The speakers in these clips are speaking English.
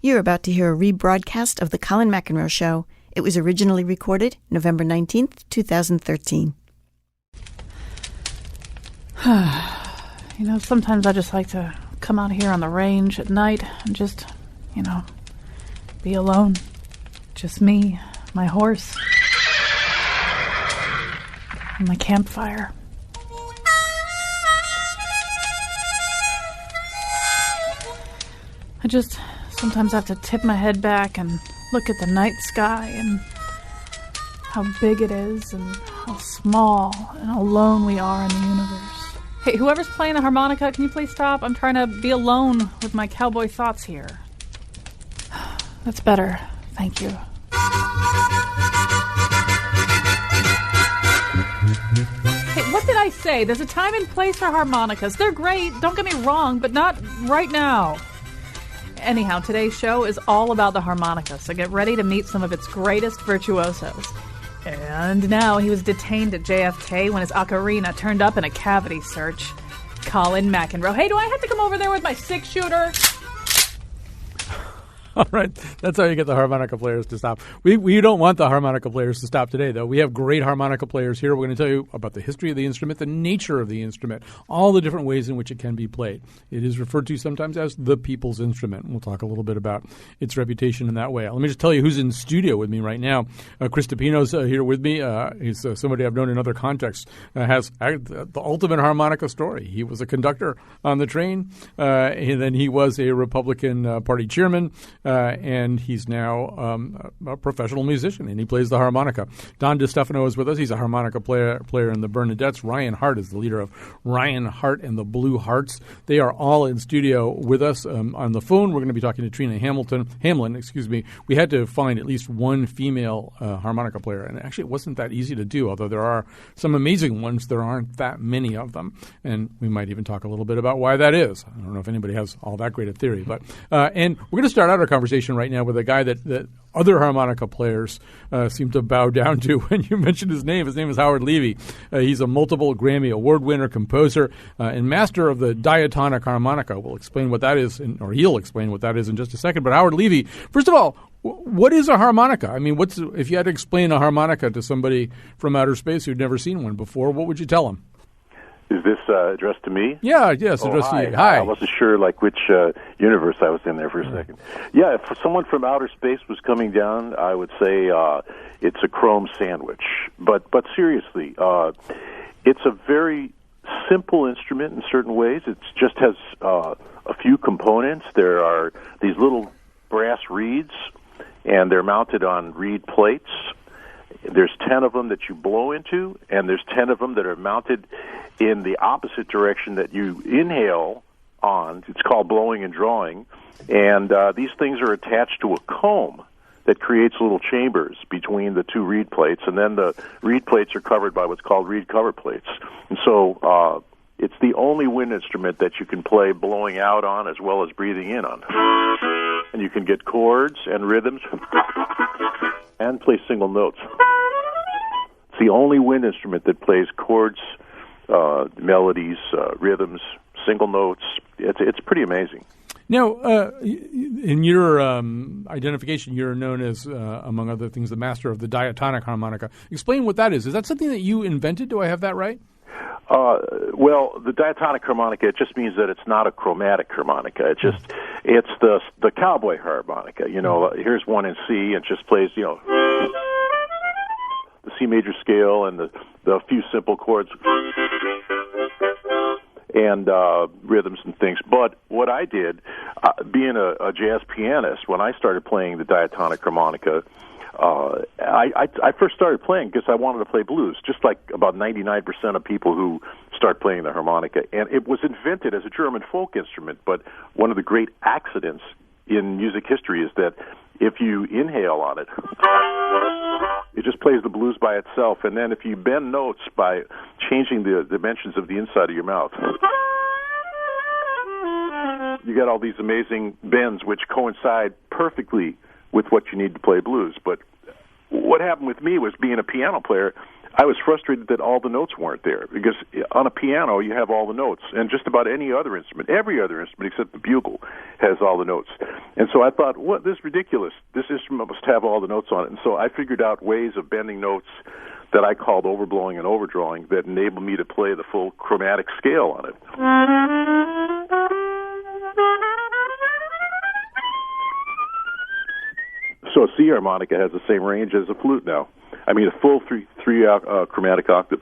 You're about to hear a rebroadcast of The Colin McEnroe Show. It was originally recorded November 19th, 2013. Sometimes I just like to come out here on the range at night and just, be alone. Just me, my horse, and my campfire. I just sometimes have to tip my head back and look at the night sky and how big it is and how small and alone we are in the universe. Hey, whoever's playing the harmonica, can you please stop? I'm trying to be alone with my cowboy thoughts here. That's better. Thank you. Hey, what did I say? There's a time and place for harmonicas. They're great, don't get me wrong, but not right now. Anyhow, today's show is all about the harmonica, so get ready to meet some of its greatest virtuosos. And now he was detained at JFK when his ocarina turned up in a cavity search. Colin McEnroe. Hey, do I have to come over there with my six-shooter? All right, that's how you get the harmonica players to stop. We don't want the harmonica players to stop today, though. We have great harmonica players here. We're going to tell you about the history of the instrument, the nature of the instrument, all the different ways in which it can be played. It is referred to sometimes as the people's instrument. We'll talk a little bit about its reputation in that way. Let me just tell you who's in studio with me right now. Chris DePino's here with me. He's somebody I've known in other contexts. Has the ultimate harmonica story. He was a conductor on the train, and then he was a Republican Party chairman. And he's now a professional musician, and he plays the harmonica. Don DeStefano is with us. He's a harmonica player in the Bernadettes. Ryan Hart is the leader of Ryan Hart and the Blue Hearts. They are all in studio with us on the phone. We're going to be talking to Trina Hamlin. We had to find at least one female harmonica player, and actually it wasn't that easy to do, although there are some amazing ones. There aren't that many of them, and we might even talk a little bit about why that is. I don't know if anybody has all that great a theory, but and we're going to start out our conversation right now with a guy that other harmonica players seem to bow down to when you mention his name. His name is Howard Levy. He's a multiple Grammy Award winner, composer, and master of the diatonic harmonica. We'll explain what that is, or he'll explain what that is in just a second. But Howard Levy, first of all, what is a harmonica? I mean, if you had to explain a harmonica to somebody from outer space who'd never seen one before, what would you tell them? Is this addressed to me? Yeah, yes, addressed to you. Hi. I wasn't sure which universe I was in there for a second. Yeah, if someone from outer space was coming down, I would say it's a chrome sandwich. But seriously, it's a very simple instrument in certain ways. It just has a few components. There are these little brass reeds, and they're mounted on reed plates. There's 10 of them that you blow into, and there's 10 of them that are mounted in the opposite direction that you inhale on. It's called blowing and drawing. And these things are attached to a comb that creates little chambers between the two reed plates, and then the reed plates are covered by what's called reed cover plates. And so it's the only wind instrument that you can play blowing out on as well as breathing in on. And you can get chords and rhythms and play single notes. It's the only wind instrument that plays chords, melodies, rhythms, single notes. It's pretty amazing. Now, in your identification, you're known as, among other things, the master of the diatonic harmonica. Explain what that is. Is that something that you invented? Do I have that right? Well, the diatonic harmonica, it just means that it's not a chromatic harmonica. It's the cowboy harmonica. Here's one in C, and it just plays, the C major scale and the few simple chords and rhythms and things. But what I did, being a jazz pianist, when I started playing the diatonic harmonica, I first started playing because I wanted to play blues, just like about 99% of people who start playing the harmonica. And it was invented as a German folk instrument, but one of the great accidents in music history is that if you inhale on it, it just plays the blues by itself. And then if you bend notes by changing the dimensions of the inside of your mouth, you get all these amazing bends which coincide perfectly with what you need to play blues. But what happened with me was, being a piano player, I was frustrated that all the notes weren't there, because on a piano you have all the notes, and just about any other instrument, every other instrument except the bugle has all the notes. And so I thought, what, this is ridiculous. This instrument must have all the notes on it. And so I figured out ways of bending notes that I called overblowing and overdrawing that enabled me to play the full chromatic scale on it. So a C harmonica has the same range as a flute now. I mean, a full three chromatic octave.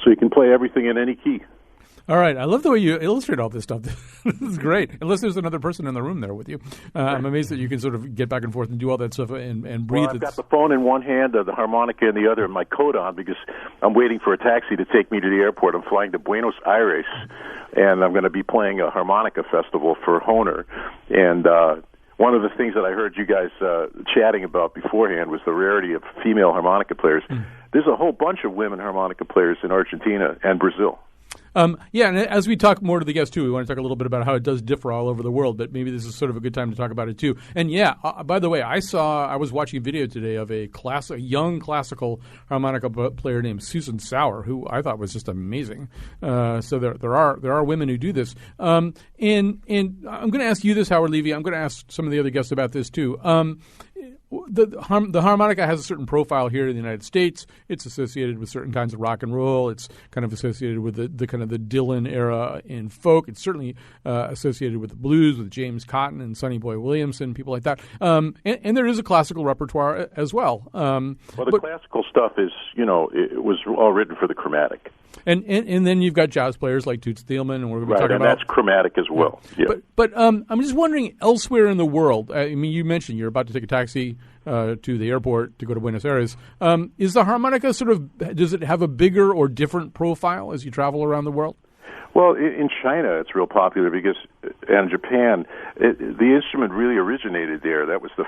So you can play everything in any key. All right. I love the way you illustrate all this stuff. This is great. Unless there's another person in the room there with you. I'm amazed that you can sort of get back and forth and do all that stuff and breathe. Well, I've got the phone in one hand, the harmonica in the other, and my coat on, because I'm waiting for a taxi to take me to the airport. I'm flying to Buenos Aires, and I'm going to be playing a harmonica festival for Hohner. And one of the things that I heard you guys chatting about beforehand was the rarity of female harmonica players. There's a whole bunch of women harmonica players in Argentina and Brazil. Yeah, and as we talk more to the guests, too, we want to talk a little bit about how it does differ all over the world, but maybe this is sort of a good time to talk about it, too. And, yeah, by the way, I was watching a video today of a young classical harmonica player named Susan Sauer, who I thought was just amazing. So there are women who do this. And I'm going to ask you this, Howard Levy. I'm going to ask some of the other guests about this, too. The harmonica has a certain profile here in the United States. It's associated with certain kinds of rock and roll. It's kind of associated with the kind of the Dylan era in folk. It's certainly associated with the blues, with James Cotton and Sonny Boy Williamson, people like that. And there is a classical repertoire as well. The classical stuff is, it was all written for the chromatic. And then you've got jazz players like Toots Thielman, and we're going to be talking about that's chromatic as well. Yeah. But I'm just wondering, elsewhere in the world, I mean, you mentioned you're about to take a taxi to the airport to go to Buenos Aires. Is the harmonica does it have a bigger or different profile as you travel around the world? Well, in China, it's real popular and Japan, the instrument really originated there. That was the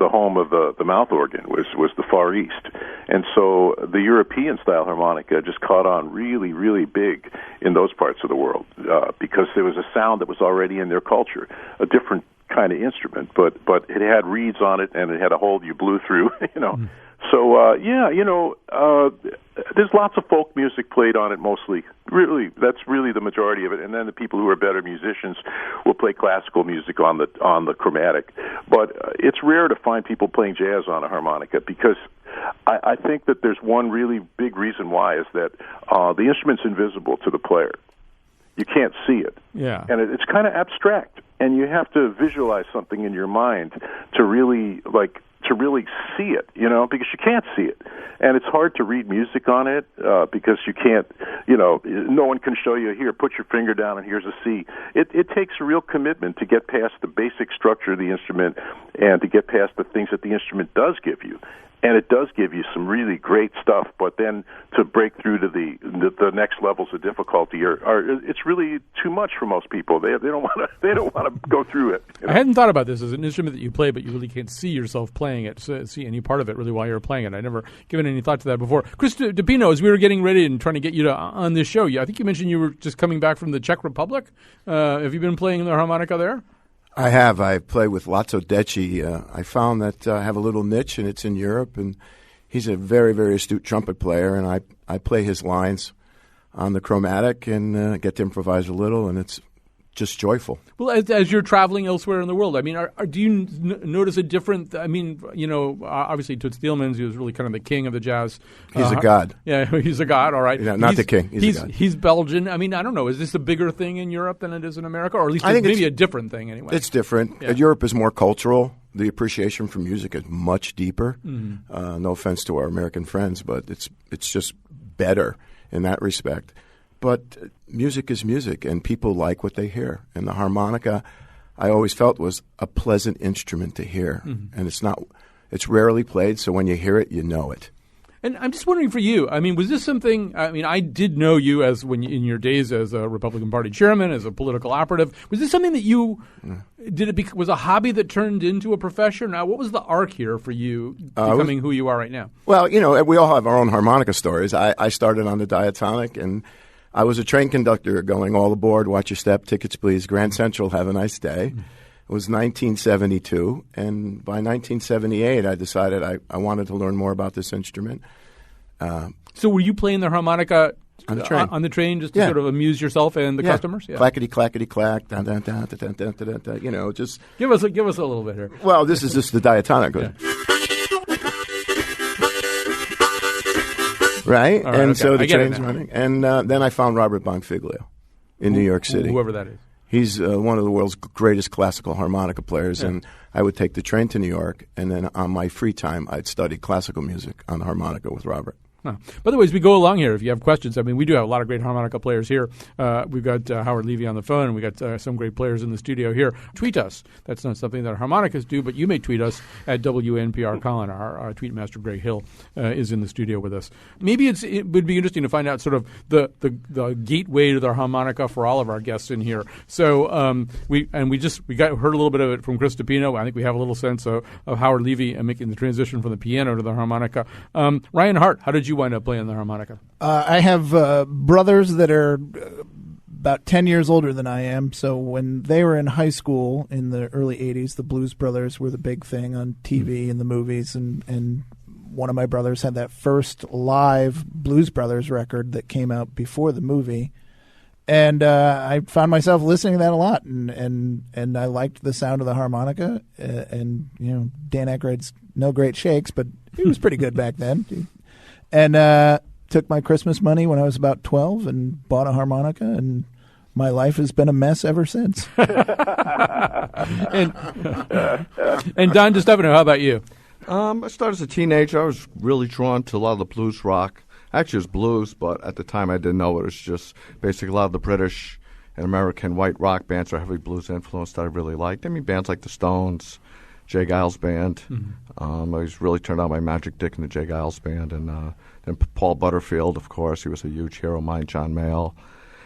home of the mouth organ was the Far East. And so the European-style harmonica just caught on really, really big in those parts of the world because there was a sound that was already in their culture, a different kind of instrument, but it had reeds on it and it had a hole you blew through, So, there's lots of folk music played on it mostly. Really, that's really the majority of it. And then the people who are better musicians will play classical music on the chromatic. But it's rare to find people playing jazz on a harmonica because I think that there's one really big reason why is that the instrument's invisible to the player. You can't see it. Yeah. And it's kind of abstract. And you have to visualize something in your mind to really see it, because you can't see it. And it's hard to read music on it because you can't, no one can show you, here, put your finger down and here's a C. It takes a real commitment to get past the basic structure of the instrument and to get past the things that the instrument does give you. And it does give you some really great stuff, but then to break through to the next levels of difficulty it's really too much for most people. They don't want to go through it. I hadn't thought about this as an instrument that you play, but you really can't see yourself playing it, see any part of it really while you're playing it. I'd never given any thought to that before. Chris DePino, as we were getting ready and trying to get you on this show, I think you mentioned you were just coming back from the Czech Republic. Have you been playing the harmonica there? I have. I play with László Decsi. I found that I have a little niche, and it's in Europe. And he's a very, very astute trumpet player, and I play his lines on the chromatic and get to improvise a little, and it's just joyful. Well, as you're traveling elsewhere in the world, I mean, do you notice a different? I mean, obviously Toots Thielman, he was really kind of the king of the jazz. He's a god. Yeah, he's a god. All right, not the king. He's a god. He's Belgian. I mean, I don't know. Is this a bigger thing in Europe than it is in America, or at least maybe a different thing anyway? It's different. Yeah. Europe is more cultural. The appreciation for music is much deeper. Mm-hmm. No offense to our American friends, but it's just better in that respect. But music is music, and people like what they hear. And the harmonica, I always felt, was a pleasant instrument to hear. Mm-hmm. And it's rarely played, so when you hear it, you know it. And I'm just wondering for you, I mean, was this something, I did know you as in your days as a Republican Party chairman, as a political operative. Was this something that you, was a hobby that turned into a profession? Now, what was the arc here for you becoming who you are right now? Well, we all have our own harmonica stories. I started on the diatonic, and I was a train conductor going all aboard, watch your step, tickets please, Grand Central, have a nice day. It was 1972, and by 1978 I decided I wanted to learn more about this instrument. So were you playing the harmonica on the train? Just to sort of amuse yourself and the customers? Yeah. Clackety, clackety, clack, dun, dun, dun, dun, dun, dun, dun, dun, you know, just... Give us a little bit here. Well, this is just the diatonic. Yeah. Right? And okay. so the train's running. And then I found Robert Bonfiglio in New York City. Whoever that is. He's one of the world's greatest classical harmonica players, and I would take the train to New York, and then on my free time, I'd study classical music on the harmonica with Robert. Huh. By the way, as we go along here, if you have questions, I mean, we do have a lot of great harmonica players here. We've got Howard Levy on the phone, and we've got some great players in the studio here. Tweet us. That's not something that harmonicas do, but you may tweet us at WNPR Colin. Our tweet master, Greg Hill, is in the studio with us. Maybe it would be interesting to find out sort of the gateway to the harmonica for all of our guests in here. So we heard a little bit of it from Chris DePino. I think we have a little sense of Howard Levy and making the transition from the piano to the harmonica. Ryan Hart, how did you wind up playing the harmonica? I have brothers that are about 10 years older than I am. So when they were in high school in the early 80s, the Blues Brothers were the big thing on TV and the movies. And one of my brothers had that first live Blues Brothers record that came out before the movie. And I found myself listening to that a lot. And I liked the sound of the harmonica. And, you know, Dan Aykroyd's no great shakes, but he was pretty good back then. And took my Christmas money when I was about 12 and bought a harmonica, and my life has been a mess ever since. And Don DeStefano, how about you? I started as a teenager. I was really drawn to a lot of the blues rock. Actually, it was blues, but at the time I didn't know it. It was just basically a lot of the British and American white rock bands are heavy blues influenced that I really liked. I mean, bands like the Stones, Jay Giles Band. I was really turned on by Magic Dick and the Jay Giles Band, and then Paul Butterfield, of course. He was a huge hero of mine, John Mayall.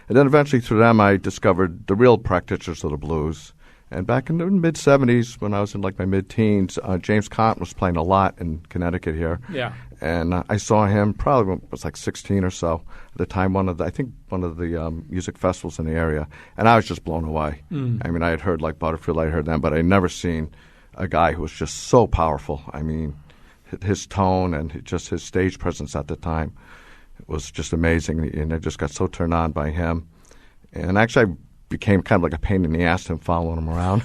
And then eventually through them I discovered the real practitioners of the blues. And back in the mid-'70s, when I was in like my mid-teens, James Conant was playing a lot in Connecticut here. Yeah. And I saw him probably when I was like 16 or so. At the time, one of the music festivals in the area. And I was just blown away. I mean, I had heard like Butterfield, I had heard them, but I had never seen a guy who was just so powerful. I mean, his tone and just his stage presence at the time was just amazing. And I just got so turned on by him. And actually, I became kind of like a pain in the ass to him, following him around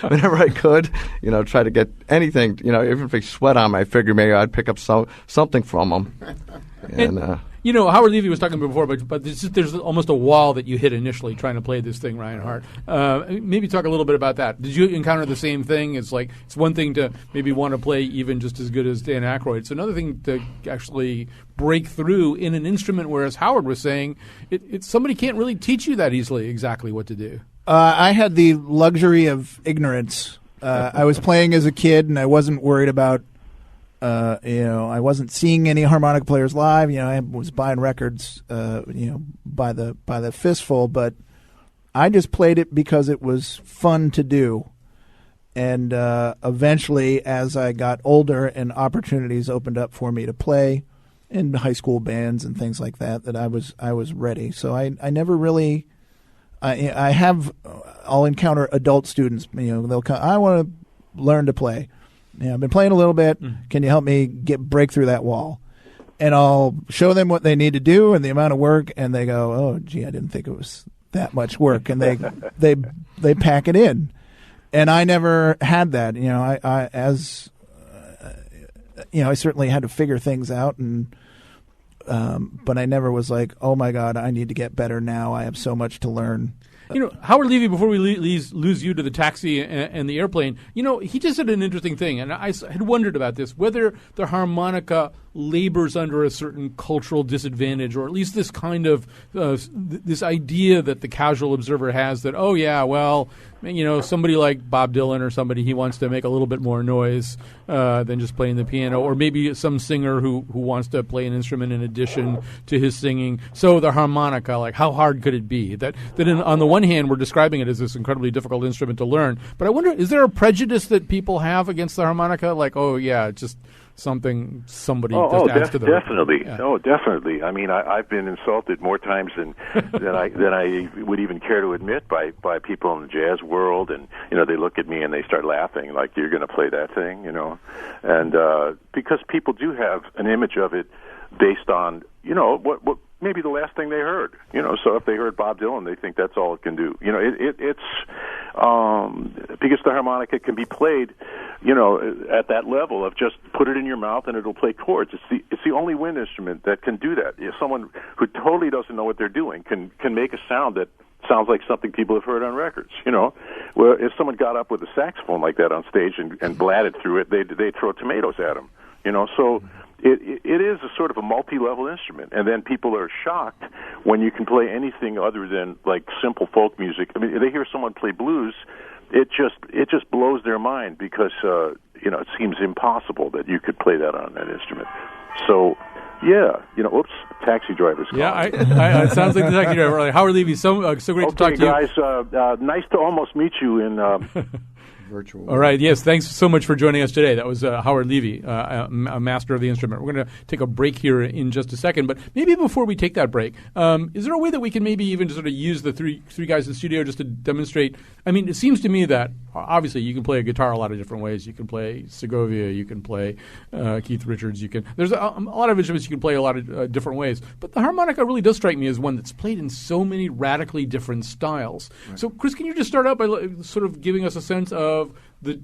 whenever I could. You know, try to get anything. You know, even if he sweat on me, I figured maybe I'd pick up something from him. And you know, Howard Levy was talking before, but there's almost a wall that you hit initially trying to play this thing, Ryan Hart. Maybe talk a little bit about that. Did you encounter the same thing? It's like it's one thing to maybe want to play even just as good as Dan Aykroyd. It's another thing to actually break through in an instrument, whereas Howard was saying somebody can't really teach you that easily exactly what to do. I had the luxury of ignorance. I was playing as a kid, and I wasn't worried about I wasn't seeing any harmonica players live. You know, I was buying records, by the fistful, but I just played it because it was fun to do. And eventually, as I got older and opportunities opened up for me to play in high school bands and things like that, I was ready. So I never really. I'll encounter adult students. You know, they'll come. I want to learn to play. I've been playing a little bit. Can you help me break through that wall? And I'll show them what they need to do and the amount of work, and they go, "Oh, gee, I didn't think it was that much work." And they pack it in. And I never had that. You know, I certainly had to figure things out, and but I never was like, "Oh my God, I need to get better now. I have so much to learn." You know, Howard Levy, before we lose you to the taxi and the airplane, you know, he just said an interesting thing, and I had wondered about this, whether the harmonica labors under a certain cultural disadvantage, or at least this kind of this idea that the casual observer has that, oh, yeah, well, you know, somebody like Bob Dylan or somebody, he wants to make a little bit more noise than just playing the piano, or maybe some singer who wants to play an instrument in addition to his singing. So the harmonica, like, how hard could it be? On the one hand, we're describing it as this incredibly difficult instrument to learn, but I wonder, is there a prejudice that people have against the harmonica? Like, oh, yeah, just something somebody just adds to the definitely. Yeah. Oh, definitely. I mean, I've been insulted more times than I would even care to admit by people in the jazz world, and they look at me and they start laughing like, you're going to play that thing, and because people do have an image of it based on what maybe the last thing they heard, so if they heard Bob Dylan, they think that's all it can do. It's because the harmonica can be played, at that level of just put it in your mouth and it'll play chords. It's the only wind instrument that can do that. Someone who totally doesn't know what they're doing can make a sound that sounds like something people have heard on records, Well, if someone got up with a saxophone like that on stage and blatted through it, they'd throw tomatoes at them, So it is a sort of a multi-level instrument, and then people are shocked when you can play anything other than like simple folk music. I mean, they hear someone play blues, it just blows their mind because it seems impossible that you could play that on that instrument. So, yeah, oops, taxi driver's calling. Yeah, it sounds like the taxi driver. Like, Howard Levy, so great to talk to you. Okay, guys, nice to almost meet you in virtual. All right, yes, thanks so much for joining us today. That was Howard Levy, a master of the instrument. We're going to take a break here in just a second, but maybe before we take that break, is there a way that we can maybe even sort of use the three guys in the studio just to demonstrate? I mean, it seems to me that obviously you can play a guitar a lot of different ways. You can play Segovia, you can play Keith Richards, there's a lot of instruments you can play a lot of different ways, but the harmonica really does strike me as one that's played in so many radically different styles. Right. So, Chris, can you just start out by sort of giving us a sense of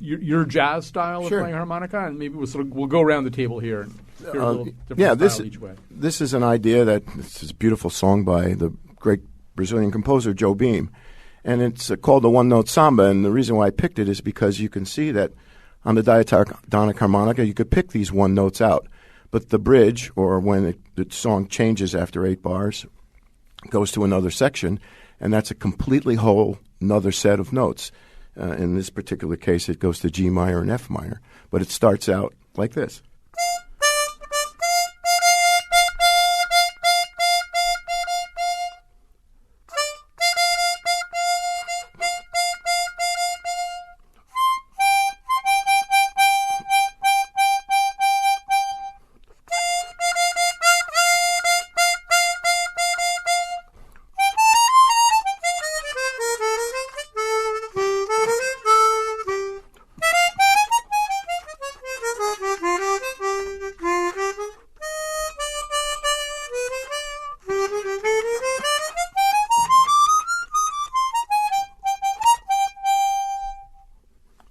your jazz style of playing harmonica, and maybe we'll go around the table here and hear a little different style each way. This is an idea this is a beautiful song by the great Brazilian composer Joe Beam, and it's called the One-Note Samba, and the reason why I picked it is because you can see that on the diatonic harmonica you could pick these one notes out, but the bridge, or when the song changes after 8 bars, goes to another section, and that's a completely whole another set of notes. In this particular case, it goes to G minor and F minor, but it starts out like this.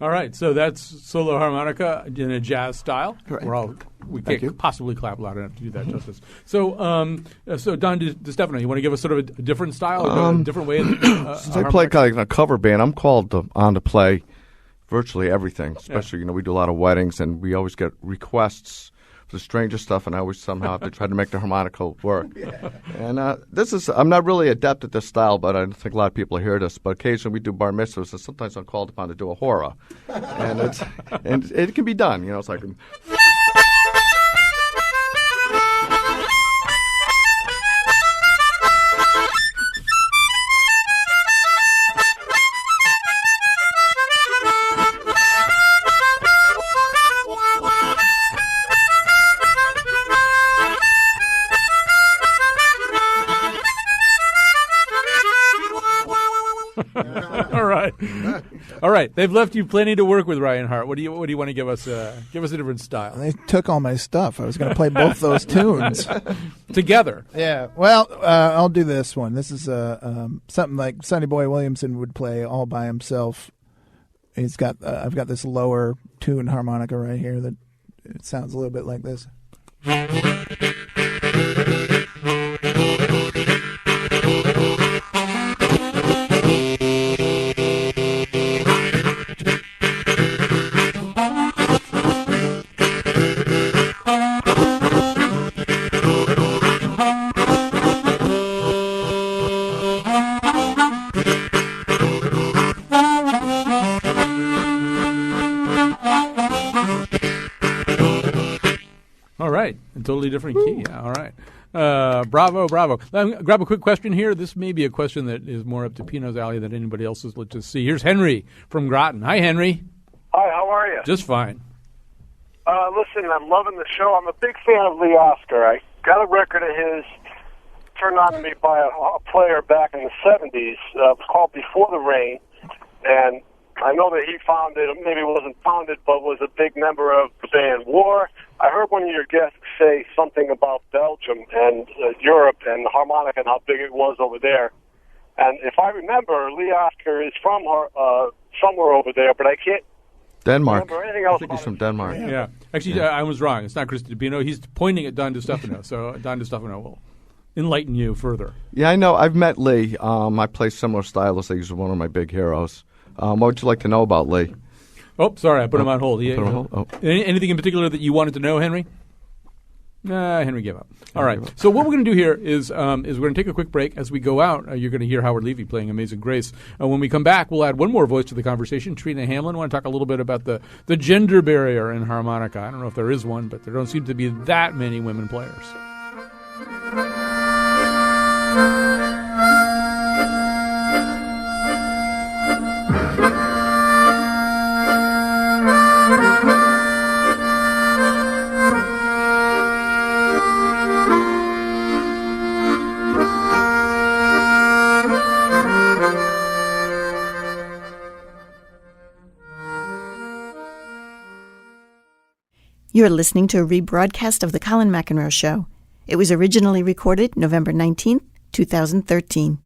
All right, so that's solo harmonica in a jazz style. Right. We can't possibly clap loud enough to do that justice. So, Don DeStefano, you want to give us sort of a different style, a different way? Since I play kind of in a cover band, I'm called on to play virtually everything. Especially, we do a lot of weddings, and we always get requests for the strangest stuff, and I always somehow have to try to make the harmonica work. Yeah. And I'm not really adept at this style, but I don't think a lot of people hear this. But occasionally we do bar mitzvahs, and sometimes I'm called upon to do a hora, and it can be done. It's like. All right. They've left you plenty to work with, Ryan Hart. What do you want to give us? Give us a different style. They took all my stuff. I was going to play both those tunes together. Yeah. Well, I'll do this one. This is something like Sonny Boy Williamson would play all by himself. He's got. I've got this lower tune harmonica right here that it sounds a little bit like this. Totally different key. Yeah, all right. Bravo. Grab a quick question here. This may be a question that is more up to Pino's alley than anybody else's. Let's just see. Here's Henry from Groton. Hi, Henry. Hi, how are you? Just fine. Listen, I'm loving the show. I'm a big fan of Lee Oscar. I got a record of his turned on to me by a player back in the 70s. It was called Before the Rain. And I know that he founded, maybe wasn't founded, but was a big member of the band War. I heard one of your guests say something about Belgium and Europe and the harmonica and how big it was over there. And if I remember, Lee Oscar is from somewhere over there, but I can't Denmark. remember anything else. I think he's from Denmark. Yeah. Actually, I was wrong. It's not Chris DePino. He's pointing at Don DeStefano, so Don DeStefano will enlighten you further. Yeah, I know. I've met Lee. I play similar styles. He's one of my big heroes. What would you like to know about Lee? Oh, sorry, I put him on hold. Put him on hold? Oh. Anything in particular that you wanted to know, Henry? Henry gave up. All right. So what we're going to do here is we're going to take a quick break. As we go out, you're going to hear Howard Levy playing Amazing Grace. When we come back, we'll add one more voice to the conversation. Trina Hamlin. I want to talk a little bit about the gender barrier in harmonica. I don't know if there is one, but there don't seem to be that many women players. You're listening to a rebroadcast of The Colin McEnroe Show. It was originally recorded November 19th, 2013.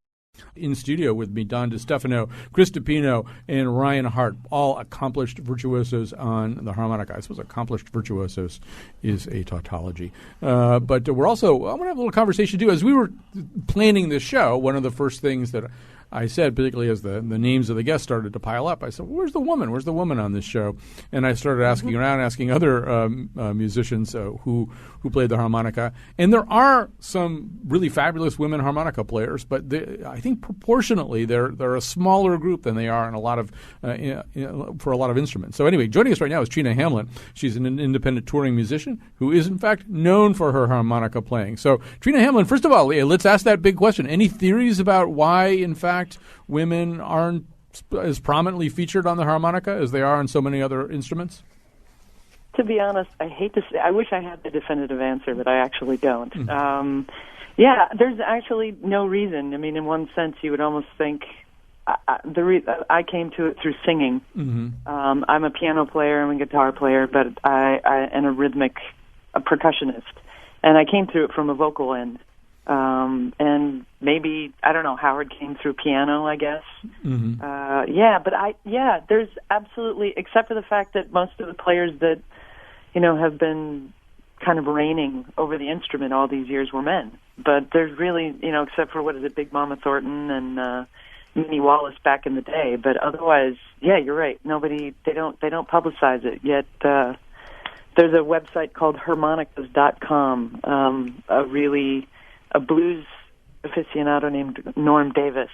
In studio with me, Don DeStefano, Chris DePino, and Ryan Hart, all accomplished virtuosos on the harmonica. I suppose accomplished virtuosos is a tautology. But we're also, I want to have a little conversation too. As we were planning this show, one of the first things that I said, particularly as the names of the guests started to pile up, I said, well, where's the woman? Where's the woman on this show? And I started asking around, asking other musicians who played the harmonica. And there are some really fabulous women harmonica players, but I think proportionately they're a smaller group than they are in a lot of for a lot of instruments. So anyway, joining us right now is Trina Hamlin. She's an independent touring musician who is in fact known for her harmonica playing. So Trina Hamlin, first of all, let's ask that big question. Any theories about why, in fact, women aren't as prominently featured on the harmonica as they are on so many other instruments? To be honest, I hate to say, I wish I had the definitive answer, but I actually don't. Yeah, there's actually no reason. I mean, in one sense, you would almost think I came to it through singing. I'm a piano player, I'm a guitar player, but I am a percussionist, and I came through it from a vocal end. And maybe, I don't know, Howard came through piano, I guess. There's absolutely, except for the fact that most of the players that, have been kind of reigning over the instrument all these years were men. But there's really, except for, Big Mama Thornton and Minnie Wallace back in the day. But otherwise, yeah, you're right. They don't publicize it. Yet there's a website called harmonicas.com, a blues aficionado named Norm Davis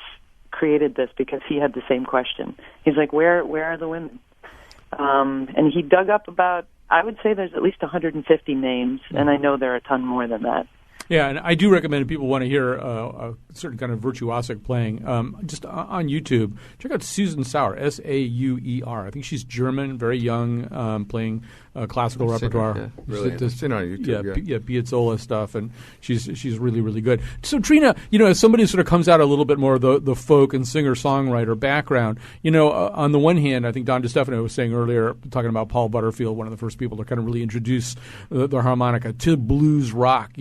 created this because he had the same question. He's like, where are the women? And he dug up about, I would say there's at least 150 names, and I know there are a ton more than that. Yeah, and I do recommend if people want to hear a certain kind of virtuosic playing, just on YouTube, check out Susan Sauer, Sauer. I think she's German, very young, playing classical repertoire. Yeah, really. It's on YouTube. Yeah, Piazzolla stuff, and she's really, really good. So Trina, as somebody who sort of comes out a little bit more of the folk and singer-songwriter background, on the one hand, I think Don DeStefano was saying earlier, talking about Paul Butterfield, one of the first people to kind of really introduce the harmonica to blues rock,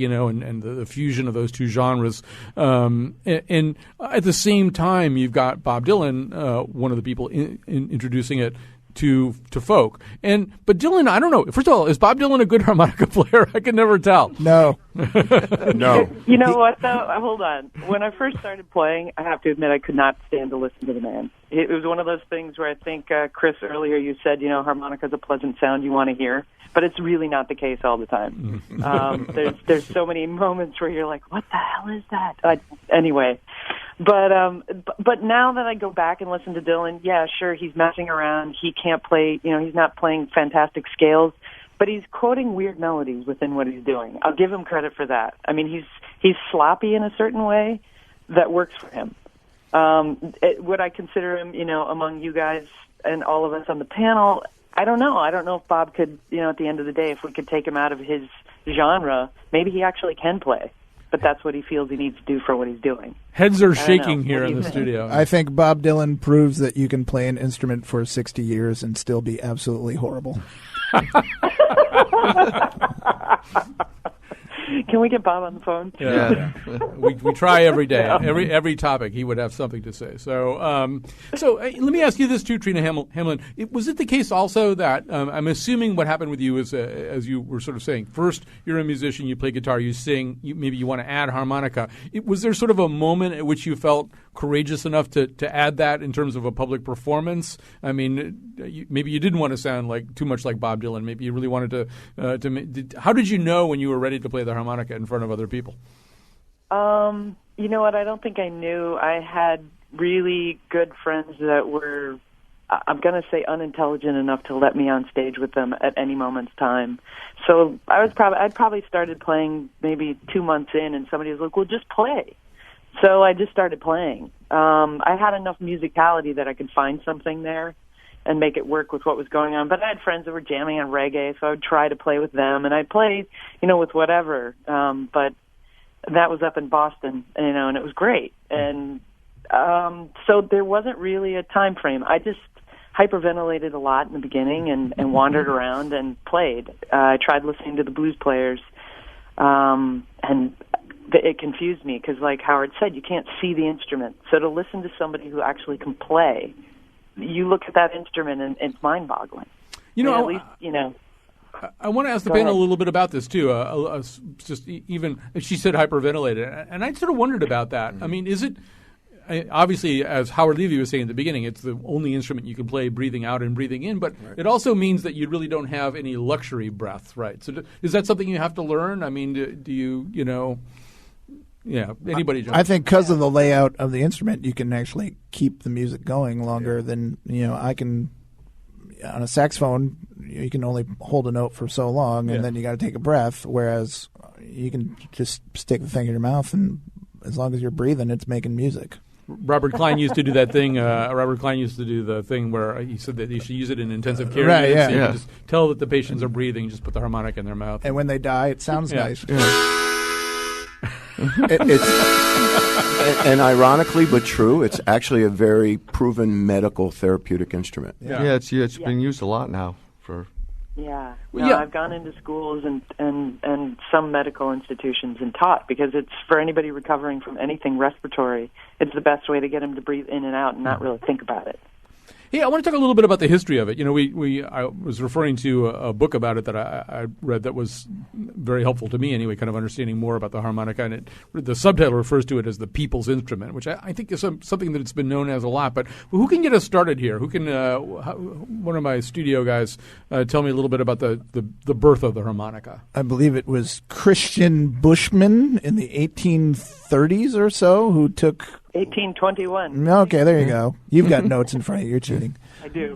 and the fusion of those two genres. And at the same time, you've got Bob Dylan, one of the people in introducing it to folk. But Dylan, I don't know. First of all, is Bob Dylan a good harmonica player? I can never tell. No. No. You know what, though? Hold on. When I first started playing, I have to admit I could not stand to listen to the man. It was one of those things where I think, Chris, earlier you said, harmonica's a pleasant sound you want to hear. But it's really not the case all the time. There's so many moments where you're like, what the hell is that? Anyway. But now that I go back and listen to Dylan, yeah, sure, he's messing around. He can't play, he's not playing fantastic scales, but he's quoting weird melodies within what he's doing. I'll give him credit for that. I mean, he's sloppy in a certain way that works for him. Would I consider him, among you guys and all of us on the panel, I don't know. I don't know if Bob could, at the end of the day, if we could take him out of his genre, maybe he actually can play. But that's what he feels he needs to do for what he's doing. Heads are shaking here in the studio. I think Bob Dylan proves that you can play an instrument for 60 years and still be absolutely horrible. Can we get Bob on the phone? Yeah. we try every day. Every topic he would have something to say. So let me ask you this too, Trina Hamlin. Was it the case also that I'm assuming what happened with you is, as you were sort of saying, first you're a musician, you play guitar, you sing, maybe you want to add harmonica. Was there sort of a moment at which you felt courageous enough to add that in terms of a public performance? I mean, maybe you didn't want to sound too much like Bob Dylan. Maybe you really wanted to. How did you know when you were ready to play the harmonica in front of other people? You know what? I don't think I knew. I had really good friends that were, I'm going to say, unintelligent enough to let me on stage with them at any moment's time. So I'd probably started playing maybe 2 months in, and somebody was like, "Well, just play." So I just started playing. I had enough musicality that I could find something there and make it work with what was going on. But I had friends that were jamming on reggae, so I would try to play with them, and I'd play, with whatever. But that was up in Boston, and it was great. And so there wasn't really a time frame. I just hyperventilated a lot in the beginning and wandered around and played. I tried listening to the blues players, and it confused me because, like Howard said, you can't see the instrument. So to listen to somebody who actually can play, you look at that instrument and it's mind-boggling. At least, I want to ask the panel a little bit about this too. Just even she said hyperventilated, and I sort of wondered about that. I mean, is it obviously, as Howard Levy was saying at the beginning, it's the only instrument you can play breathing out and breathing in, but it also means that you really don't have any luxury breath, right? So is that something you have to learn? I mean, do you, Yeah, anybody. I think because of the layout of the instrument, you can actually keep the music going longer than I can. On a saxophone, you can only hold a note for so long, and then you got to take a breath. Whereas you can just stick the thing in your mouth, and as long as you're breathing, it's making music. Robert Klein used to do that thing. Robert Klein used to do the thing where he said that you should use it in intensive care. Right, units. So you just tell that the patients are breathing. Just put the harmonica in their mouth, and when they die, it sounds nice. And ironically but true, it's actually a very proven medical therapeutic instrument. It's being used a lot now for. Yeah. I've gone into schools and some medical institutions and taught, because it's for anybody recovering from anything respiratory. It's the best way to get them to breathe in and out and not really think about it. Hey, I want to talk a little bit about the history of it. I was referring to a book about it that I read that was very helpful to me anyway, kind of understanding more about the harmonica. And the subtitle refers to it as the people's instrument, which I think is something that it's been known as a lot. But who can get us started here? Who can one of my studio guys tell me a little bit about the birth of the harmonica? I believe it was Christian Bushman in the 1830s or so who took... 1821. Okay, there you go. You've got notes in front of you. You're cheating. I do.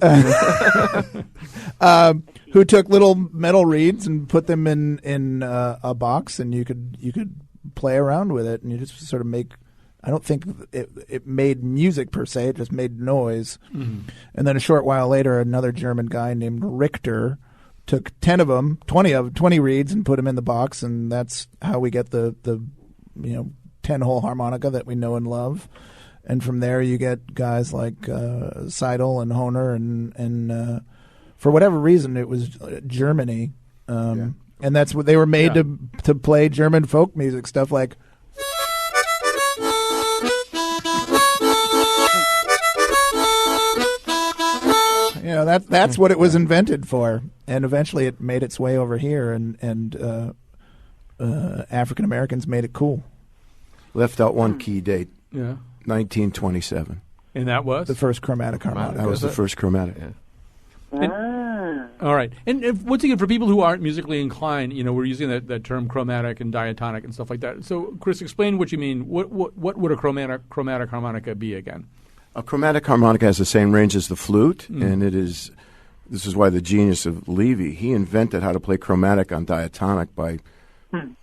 Who took little metal reeds and put them in a box, and you could play around with it, and you just sort of make. I don't think it made music per se. It just made noise. Mm-hmm. And then a short while later, another German guy named Richter took 20 reeds and put them in the box, and that's how we get the 10-hole harmonica that we know and love. And from there you get guys like Seidel and Hohner and for whatever reason it was Germany. And that's what they were made to play German folk music, stuff like that's what it was invented for. And eventually it made its way over here, and African Americans made it cool. Left out one key date. 1927. And that was? The first chromatic harmonica. That was the first chromatic. All right. And once again, for people who aren't musically inclined, we're using that term chromatic and diatonic and stuff like that. So, Chris, explain what you mean. What would a chromatic harmonica be again? A chromatic harmonica has the same range as the flute, and this is why the genius of Levy, he invented how to play chromatic on diatonic by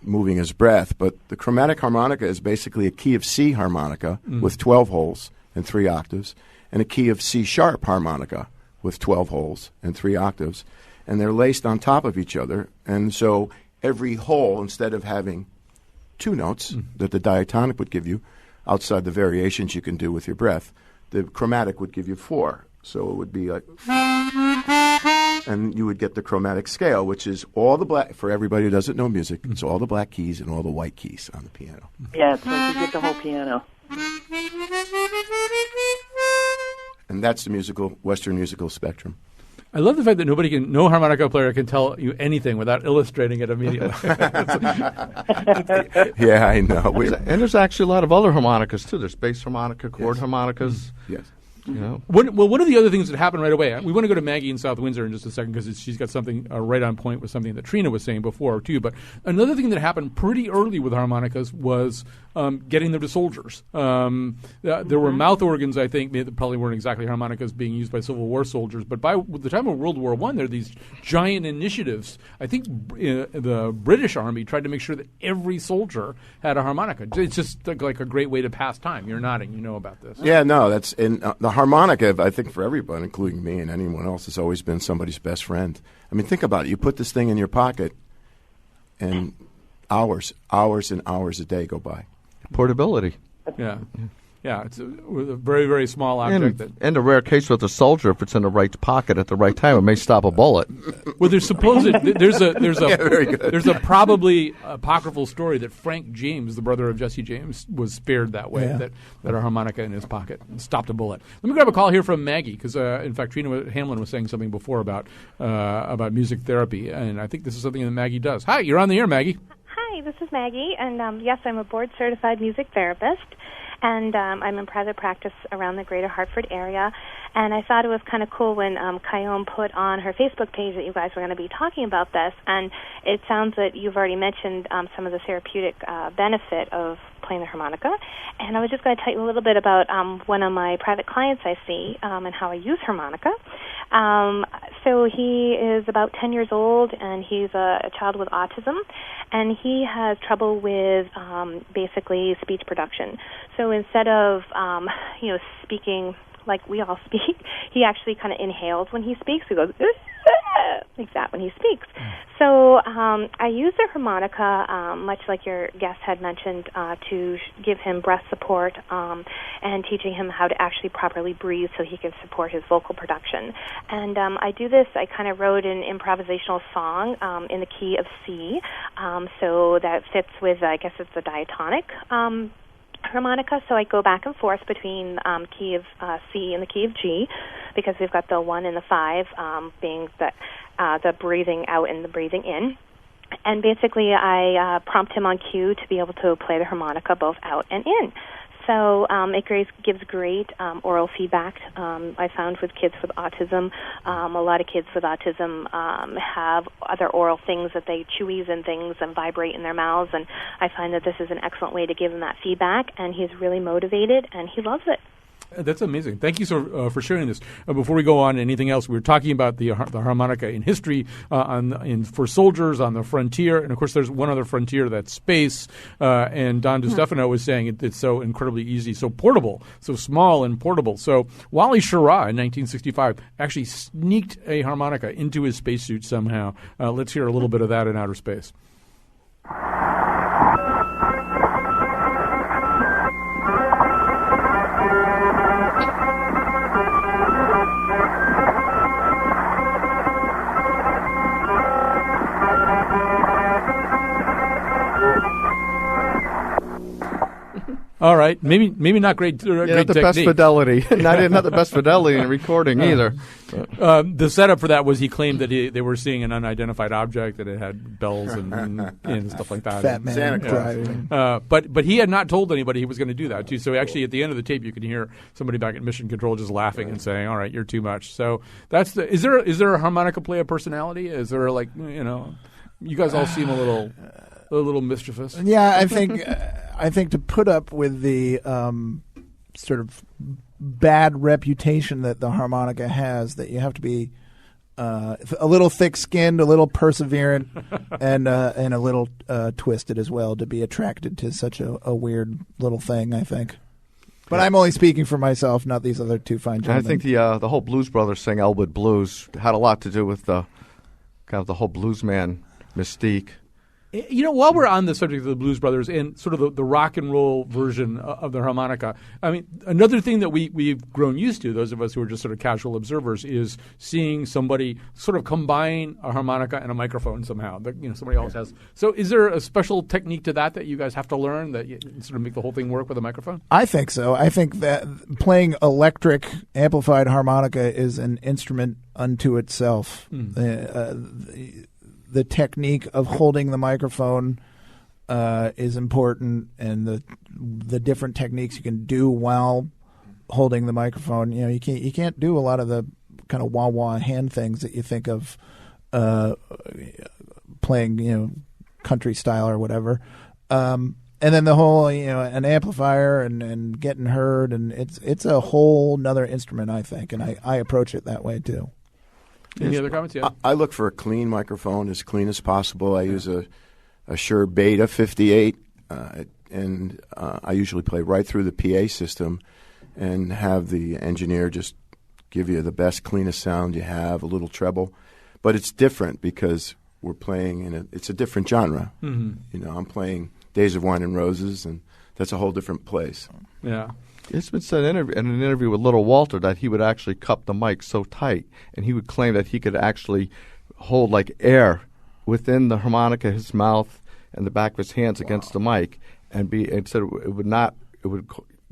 moving his breath. But the chromatic harmonica is basically a key of C harmonica with 12 holes and 3 octaves, and a key of C sharp harmonica with 12 holes and 3 octaves, and they're laced on top of each other. And so every hole, instead of having 2 notes that the diatonic would give you, outside the variations you can do with your breath, the chromatic would give you 4. So it would be like, and you would get the chromatic scale, which is all the black, for everybody who doesn't know music, it's all the black keys and all the white keys on the piano. Yeah, so you get the whole piano. And that's the Western musical spectrum. I love the fact that no harmonica player can tell you anything without illustrating it immediately. Yeah, I know. And there's actually a lot of other harmonicas, too. There's bass harmonica, chord harmonicas. Yes. You know. One of the other things that happened right away, we want to go to Maggie in South Windsor in just a second because she's got something right on point with something that Trina was saying before, too. But another thing that happened pretty early with harmonicas was getting them to soldiers. There were mouth organs, I think, that probably weren't exactly harmonicas being used by Civil War soldiers. But by the time of World War I, there are these giant initiatives. I think the British Army tried to make sure that every soldier had a harmonica. It's just like a great way to pass time. You're nodding. You know about this. Yeah, no, that's in the harmonica, I think for everyone, including me and anyone else, has always been somebody's best friend. I mean, think about it. You put this thing in your pocket, and hours and hours a day go by. Portability. Yeah. Yeah, it's a very, very small object. And a rare case with a soldier, if it's in the right pocket at the right time, it may stop a bullet. Well, there's a probably apocryphal story that Frank James, the brother of Jesse James, was spared that way, that a harmonica in his pocket stopped a bullet. Let me grab a call here from Maggie, because in fact Trina Hamlin was saying something before about music therapy, and I think this is something that Maggie does. Hi, you're on the air, Maggie. Hi, this is Maggie, and yes, I'm a board-certified music therapist. And I'm in private practice around the greater Hartford area. And I thought it was kind of cool when Kyome put on her Facebook page that you guys were going to be talking about this. And it sounds that you've already mentioned some of the therapeutic benefit of playing the harmonica. And I was just going to tell you a little bit about one of my private clients I see and how I use harmonica. So he is about 10 years old, and he's a child with autism, and he has trouble with basically speech production. So instead of, speaking like we all speak, he actually kind of inhales when he speaks. He goes, like that when he speaks. So I use the harmonica, much like your guest had mentioned, to give him breath support and teaching him how to actually properly breathe so he can support his vocal production. And I do this, I kind of wrote an improvisational song in the key of C, so that fits with, I guess it's the diatonic harmonica, so I go back and forth between key of C and the key of G, because we've got the 1 and the 5 being the breathing out and the breathing in. And basically I prompt him on cue to be able to play the harmonica both out and in. So it gives great oral feedback. I found with kids with autism, a lot of kids with autism have other oral things that they chewies and things and vibrate in their mouths, and I find that this is an excellent way to give them that feedback, and he's really motivated, and he loves it. That's amazing. Thank you for sharing this. Before we go on to anything else, we were talking about the harmonica in history for soldiers on the frontier. And, of course, there's one other frontier, that's space. And Don DeStefano was saying it's so incredibly easy, so portable, so small and portable. So Wally Schirra in 1965 actually sneaked a harmonica into his spacesuit somehow. Let's hear a little bit of that in outer space. All right, maybe not great. Great the best fidelity, not the best fidelity in recording either. The setup for that was he claimed that they were seeing an unidentified object, that it had bells and stuff like that. Fat man driving. But he had not told anybody he was going to do that too. So actually, at the end of the tape, you can hear somebody back at Mission Control just laughing and saying, "All right, you're too much." So that's is there a harmonica player personality? Is there you guys all seem a little mischievous? Yeah, I think to put up with the sort of bad reputation that the harmonica has, that you have to be a little thick-skinned, a little perseverant, and a little twisted as well to be attracted to such a weird little thing, I think. But I'm only speaking for myself, not these other two fine And gentlemen. I think the whole Blues Brothers thing, Elwood Blues, had a lot to do with the kind of the whole bluesman mystique. You know, while we're on the subject of the Blues Brothers and sort of the rock and roll version of the harmonica, I mean, another thing that we've grown used to, those of us who are just sort of casual observers, is seeing somebody sort of combine a harmonica and a microphone somehow that somebody else has. So is there a special technique to that you guys have to learn that you sort of make the whole thing work with a microphone? I think so. I think that playing electric amplified harmonica is an instrument unto itself. The technique of holding the microphone is important, and the different techniques you can do while holding the microphone. You can't do a lot of the kind of wah-wah hand things that you think of playing, country style or whatever. And then the whole, an amplifier and getting heard, and it's a whole nother instrument, I think, and I approach it that way too. Any other comments? Yeah. I look for a clean microphone, as clean as possible. I use a Shure Beta 58, and I usually play right through the PA system and have the engineer just give you the best, cleanest sound you have, a little treble. But it's different because we're playing it's a different genre. Mm-hmm. I'm playing Days of Wine and Roses, and that's a whole different place. Yeah. It's been said in an interview with Little Walter that he would actually cup the mic so tight, and he would claim that he could actually hold like air within the harmonica, his mouth, and the back of his hands against the mic, and said it would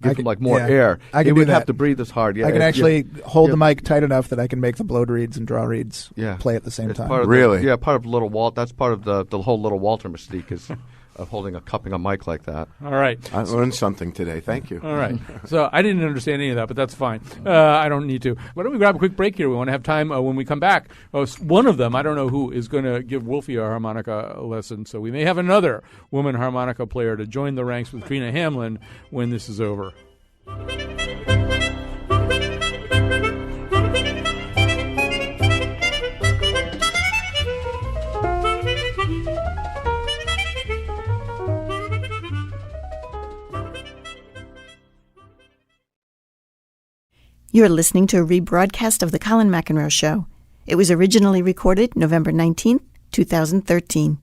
give him like more air. I can would have to breathe as hard. Yeah, I can actually hold the mic tight enough that I can make the blowed reeds and draw reeds play at the same time. Really? Part of Little Walter. That's part of the whole Little Walter mystique is of cupping a mic like that. All right. I learned something today. Thank you. All right. So I didn't understand any of that, but that's fine. I don't need to. Why don't we grab a quick break here? We want to have time when we come back. One of them, I don't know who, is going to give Wolfie a harmonica lesson, so we may have another woman harmonica player to join the ranks with Trina Hamlin when this is over. You're listening to a rebroadcast of The Colin McEnroe Show. It was originally recorded November 19th, 2013.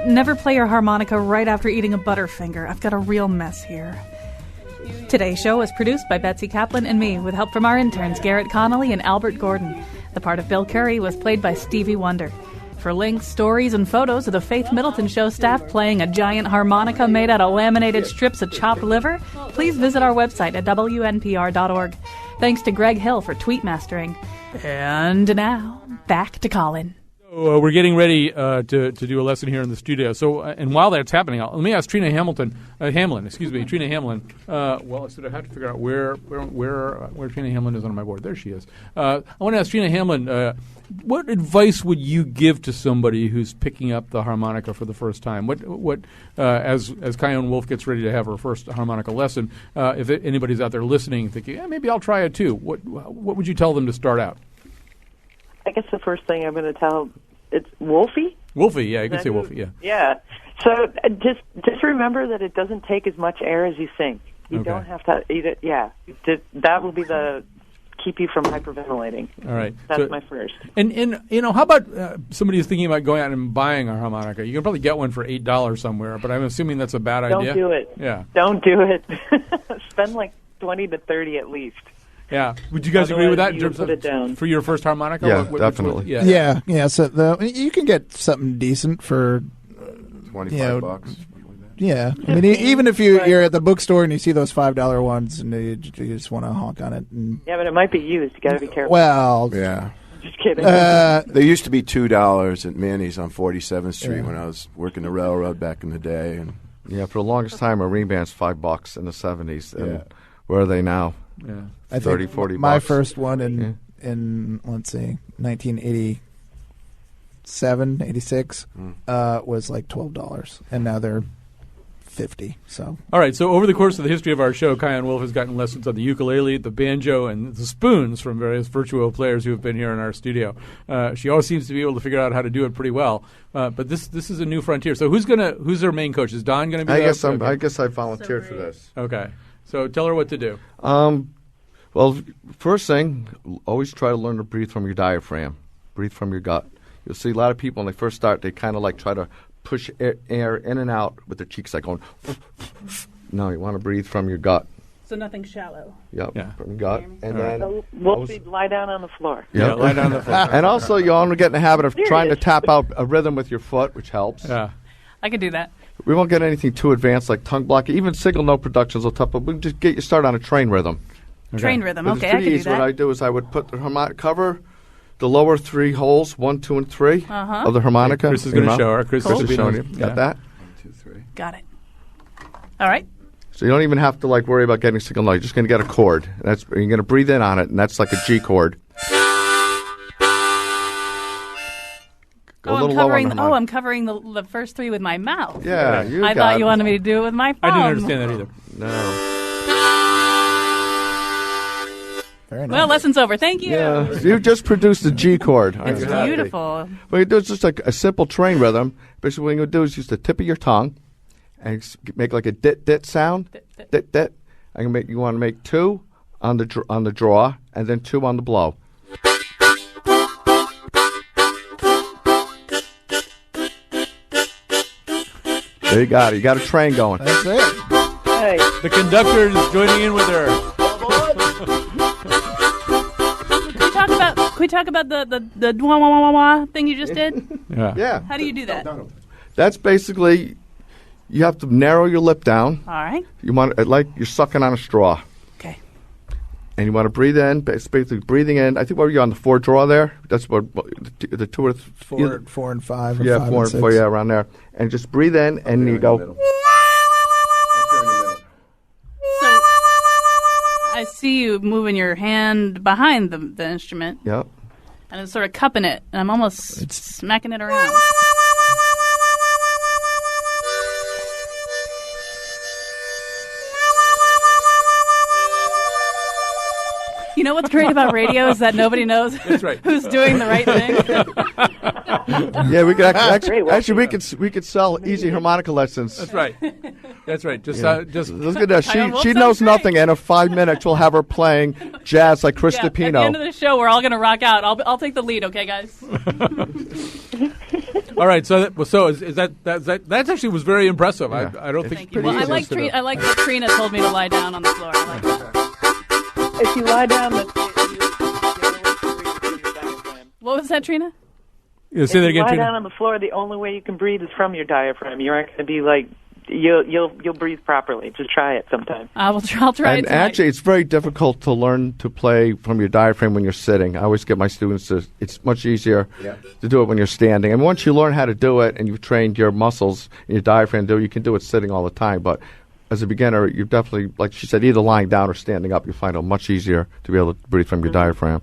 Never play your harmonica right after eating a Butterfinger. I've got a real mess here. Today's show was produced by Betsy Kaplan and me, with help from our interns Garrett Connolly and Albert Gordon. The part of Bill Curry was played by Stevie Wonder. For links, stories, and photos of the Faith Middleton Show staff playing a giant harmonica made out of laminated strips of chopped liver, please visit our website at WNPR.org. Thanks to Greg Hill for tweet mastering. And now, back to Colin. We're getting ready to do a lesson here in the studio. So, and while that's happening, let me ask Trina Hamlin. Trina Hamlin. Well, I sort of have to figure out where Trina Hamlin is on my board. There she is. I want to ask Trina Hamlin, what advice would you give to somebody who's picking up the harmonica for the first time? What as Kyone Wolf gets ready to have her first harmonica lesson, if anybody's out there listening, thinking, maybe I'll try it too. What would you tell them to start out? I guess the first thing I'm going to tell, it's Wolfie? Wolfie, yeah, you can say Wolfie, yeah. Yeah. So just remember that it doesn't take as much air as you think. You don't have to eat it. Yeah. That will be keep you from hyperventilating. All right. That's my first. And how about somebody who's thinking about going out and buying a harmonica? You can probably get one for $8 somewhere, but I'm assuming that's a bad idea. Don't do it. Yeah. Don't do it. Spend like $20 to $30 at least. Yeah. Would you guys agree with that in terms put it down. For your first harmonica? Yeah, definitely. Yeah. So you can get something decent for $25. Yeah, I mean, even if you're at the bookstore and you see those $5 ones and you just want to honk on it. Yeah, but it might be used. You got to be careful. Well, yeah. Just kidding. There used to be $2 at Manny's on 47th Street when I was working the railroad back in the day. And for the longest time, a ring band's $5 in the 70s. And where are they now? Yeah, I 30, think 40 my bucks. first one in let's see, 1987, 86 was like $12, and now they're 50. So All right, so over the course of the history of our show, Kion Wolf has gotten lessons on the ukulele, the banjo, and the spoons from various virtual players who have been here in our studio. She always seems to be able to figure out how to do it pretty well. But this is a new frontier. So who's her main coach? Is Don going to be? I guess I volunteered for this. Okay, so tell her what to do. Well, first thing, always try to learn to breathe from your diaphragm. Breathe from your gut. You'll see a lot of people when they first start, they kind of like try to push air in and out with their cheeks like going. No, you want to breathe from your gut. So nothing shallow. Yep, Yeah. from your gut. And then So Wolfie, lie down on the floor. Yeah, lie down on the floor. And also, you want to get in the habit of trying to tap out a rhythm with your foot, which helps. Yeah. I could do that. We won't get anything too advanced like tongue blocking. Even single note productions will tough, but we can just get you started on a train rhythm. Train rhythm. But Okay, it's I pretty could do easy. What I that. do is I would put the harmonica cover the lower three holes, 1, 2, and 3 of the harmonica. Chris is going to show her. Chris Chris is DePino. showing you. Yeah. Got that? Got it. All right. So you don't even have to like worry about getting a single note. You're just going to get a chord. You're going to breathe in on it, and that's like a G chord. Go a little lower on the harmonica. I'm covering the first 3 with my mouth. Yeah, I thought you wanted me to do it with my phone. I didn't understand that either. No. very nice. Well, lesson's over. Thank you. Yeah, you just produced a G chord. It's beautiful. What you do is just like a simple train rhythm. Basically, what you do is use the tip of your tongue and make like a dit sound. Dit. You want to make 2 on the draw and then 2 on the blow. There you got it. You got a train going. That's it. Hey, The conductor is joining in with her. Can we talk about the wah wah wah wah thing you just did? Yeah. Yeah. How do you do that? That's basically, you have to narrow your lip down. All right. You want it like you're sucking on a straw. Okay. And you want to breathe in, basically breathing in. I think what were you on the 4 draw there? That's what the 2 or 3. 4 and 5. Or Yeah, 5 4 and and 4, 6. yeah, around there. And just breathe in, and you go. So I see you moving your hand behind the instrument, Yep. and it's sort of cupping it, and I'm almost smacking it around. You know what's great about radio is that nobody knows That's right. who's doing the right thing. Yeah, we could Great, actually we could sell easy harmonica lessons. That's right. That's right. Just Look at that. Kion Wolf She sounds knows great. nothing, and in 5 minutes we'll have her playing jazz like Chris Yeah, at the end of DePino. the show, we're all going to rock out. I'll take the lead, okay, guys? all right. So is that actually was very impressive. Yeah. I don't think. Thank you. Well, I like that Trina told me to lie down on the floor. I like that. if you lie down, What was that, Trina? Say that again, lie Trina. down on the floor, the only way you can breathe is from your diaphragm. You aren't going to be like you'll breathe properly. Just try it sometime. I'll try it And tonight. actually, it's very difficult to learn to play from your diaphragm when you're sitting. I always get my students to. It's much easier to do it when you're standing. And once you learn how to do it, and you've trained your muscles and your diaphragm to do it, you can do it sitting all the time. But as a beginner, you definitely, like she said, either lying down or standing up. You find it much easier to be able to breathe from your diaphragm.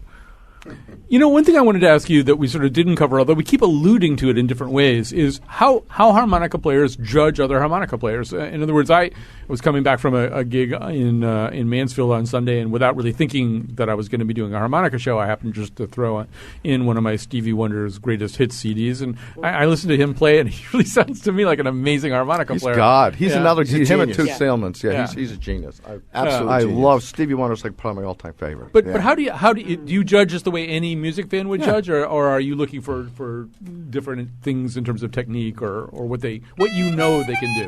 You know, one thing I wanted to ask you that we sort of didn't cover, although we keep alluding to it in different ways, is how harmonica players judge other harmonica players. In other words, I was coming back from a gig in Mansfield on Sunday, and without really thinking that I was going to be doing a harmonica show, I happened just to throw in one of my Stevie Wonder's greatest hits CDs, and I listened to him play, and he really sounds to me like an amazing harmonica He's player. God. He's Yeah. another. He's a him and genius. Toots Thielemans. Yeah, Yeah. he's a genius. Absolute I genius. love Stevie Wonder's like probably my all-time favorite. But how do you judge just the way any music fan would judge, or are you looking for different things in terms of technique or what you know they can do?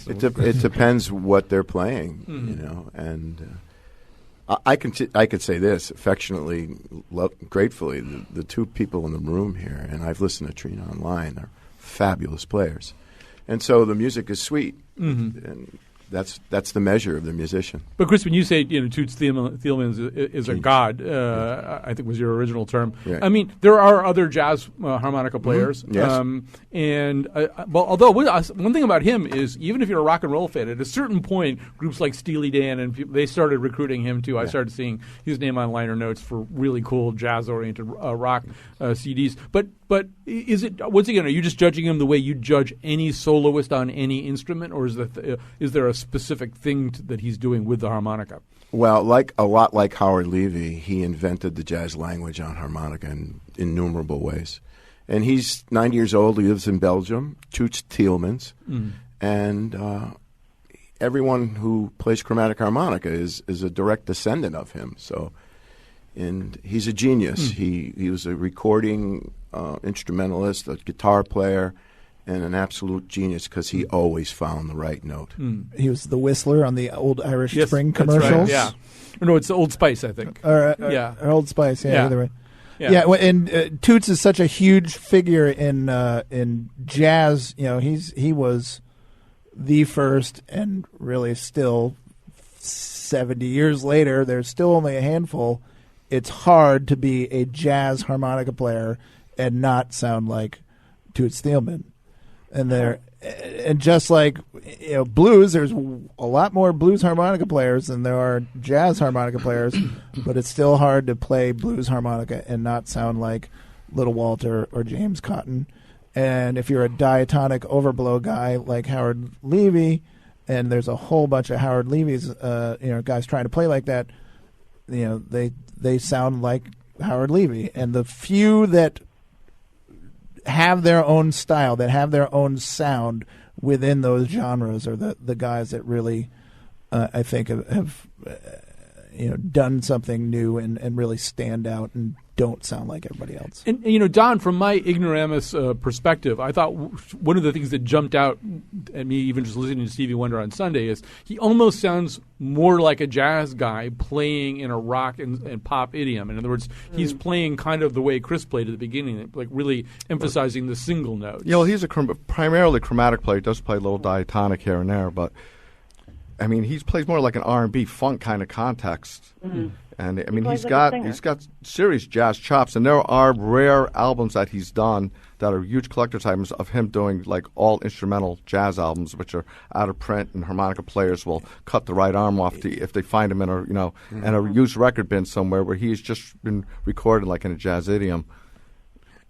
It depends what they're playing, you know, and I could say this affectionately, gratefully. The 2 people in the room here, and I've listened to Trina online, are fabulous players, and so the music is sweet, and that's the measure of the musician. But Chris, when you say Toots Thielman is a god, I think was your original term. Right. I mean, there are other jazz harmonica players. Yes. Although one thing about him is, even if you're a rock and roll fan, at a certain point, groups like Steely Dan and they started recruiting him too. I started seeing his name on liner notes for really cool jazz-oriented rock CDs. But is it, once again, are you just judging him the way you judge any soloist on any instrument, or is there a specific thing that he's doing with the harmonica? Well, a lot like Howard Levy, he invented the jazz language on harmonica in innumerable ways. And he's 90 years old. He lives in Belgium, Toots Thielmans. And everyone who plays chromatic harmonica is a direct descendant of him. So, and he's a genius. He was a recording instrumentalist, a guitar player, and an absolute genius because he always found the right note. He was the whistler on the old Irish Spring that's commercials. Right, yeah. No, it's Old Spice, I think. Or Old Spice, either way. Yeah, and Toots is such a huge figure in jazz. He was the first, and really still 70 years later, there's still only a handful. It's hard to be a jazz harmonica player and not sound like Toots Thielman. And just like blues, there's a lot more blues harmonica players than there are jazz harmonica players, but it's still hard to play blues harmonica and not sound like Little Walter or James Cotton. And if you're a diatonic overblow guy like Howard Levy, and there's a whole bunch of Howard Levy's guys trying to play like that, they sound like Howard Levy. And the few that have their own style, that have their own sound within those genres, are the guys that really, I think, have done something new and really stand out and don't sound like everybody else. And Don, from my ignoramus perspective, I thought one of the things that jumped out at me, even just listening to Stevie Wonder on Sunday, is he almost sounds more like a jazz guy playing in a rock and pop idiom. In other words, he's playing kind of the way Chris played at the beginning, like really emphasizing the single notes. He's a primarily chromatic player. He does play a little diatonic here and there, but I mean, he plays more like an R&B funk kind of context. And I mean, he's got serious jazz chops, and there are rare albums that he's done that are huge collector's items of him doing like all instrumental jazz albums, which are out of print, and harmonica players will cut the right arm off if they find him in a used record bin somewhere where he's just been recorded like in a jazz idiom.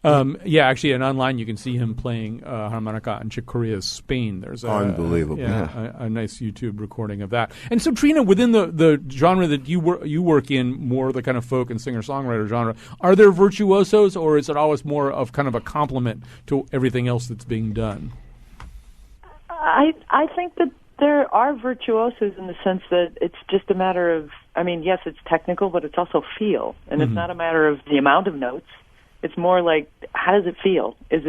Actually, and online you can see him playing harmonica in Chick Corea's Spain. There's unbelievable. A nice YouTube recording of that. And so, Trina, within the genre that you work in, more the kind of folk and singer-songwriter genre, are there virtuosos, or is it always more of kind of a complement to everything else that's being done? I think that there are virtuosos in the sense that it's just a matter of, yes, it's technical, but it's also feel. And it's not a matter of the amount of notes. It's more like, how does it feel? Is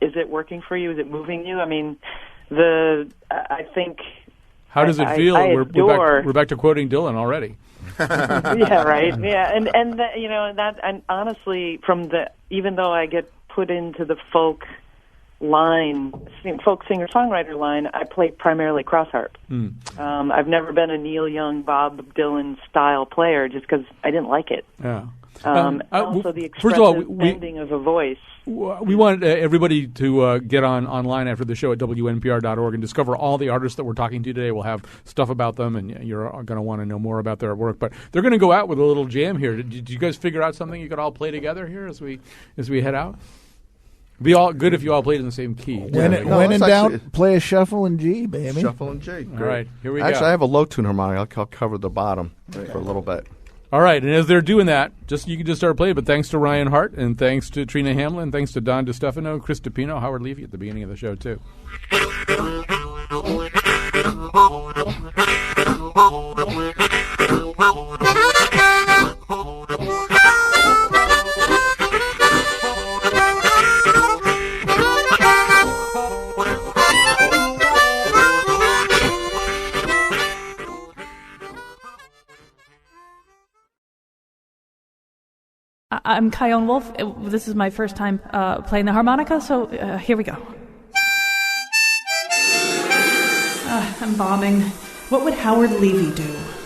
it working for you? Is it moving you? I mean, I think. How does it feel? We're back to quoting Dylan already. Yeah, right. Yeah, and honestly, even though I get put into the folk line, folk singer-songwriter line, I play primarily cross harp. I've never been a Neil Young, Bob Dylan style player just because I didn't like it. Yeah. Also the expressive bending of a voice. We want everybody to get online after the show at WNPR.org and discover all the artists that we're talking to today. We'll have stuff about them, and you're going to want to know more about their work. But they're going to go out with a little jam here. Did you guys figure out something you could all play together here as we head out? It'd be all good if you all played in the same key. When in doubt, play a shuffle in G, baby. Shuffle in G. Great. All right, here we go. Actually, I have a low tune harmonica. I'll cover the bottom for a little bit. All right, and as they're doing that, you can just start playing. But thanks to Ryan Hart, and thanks to Trina Hamlin, thanks to Don DeStefano, Chris DePino, Howard Levy at the beginning of the show too. I'm Kyone Wolf. This is my first time playing the harmonica, so here we go. I'm bombing. What would Howard Levy do?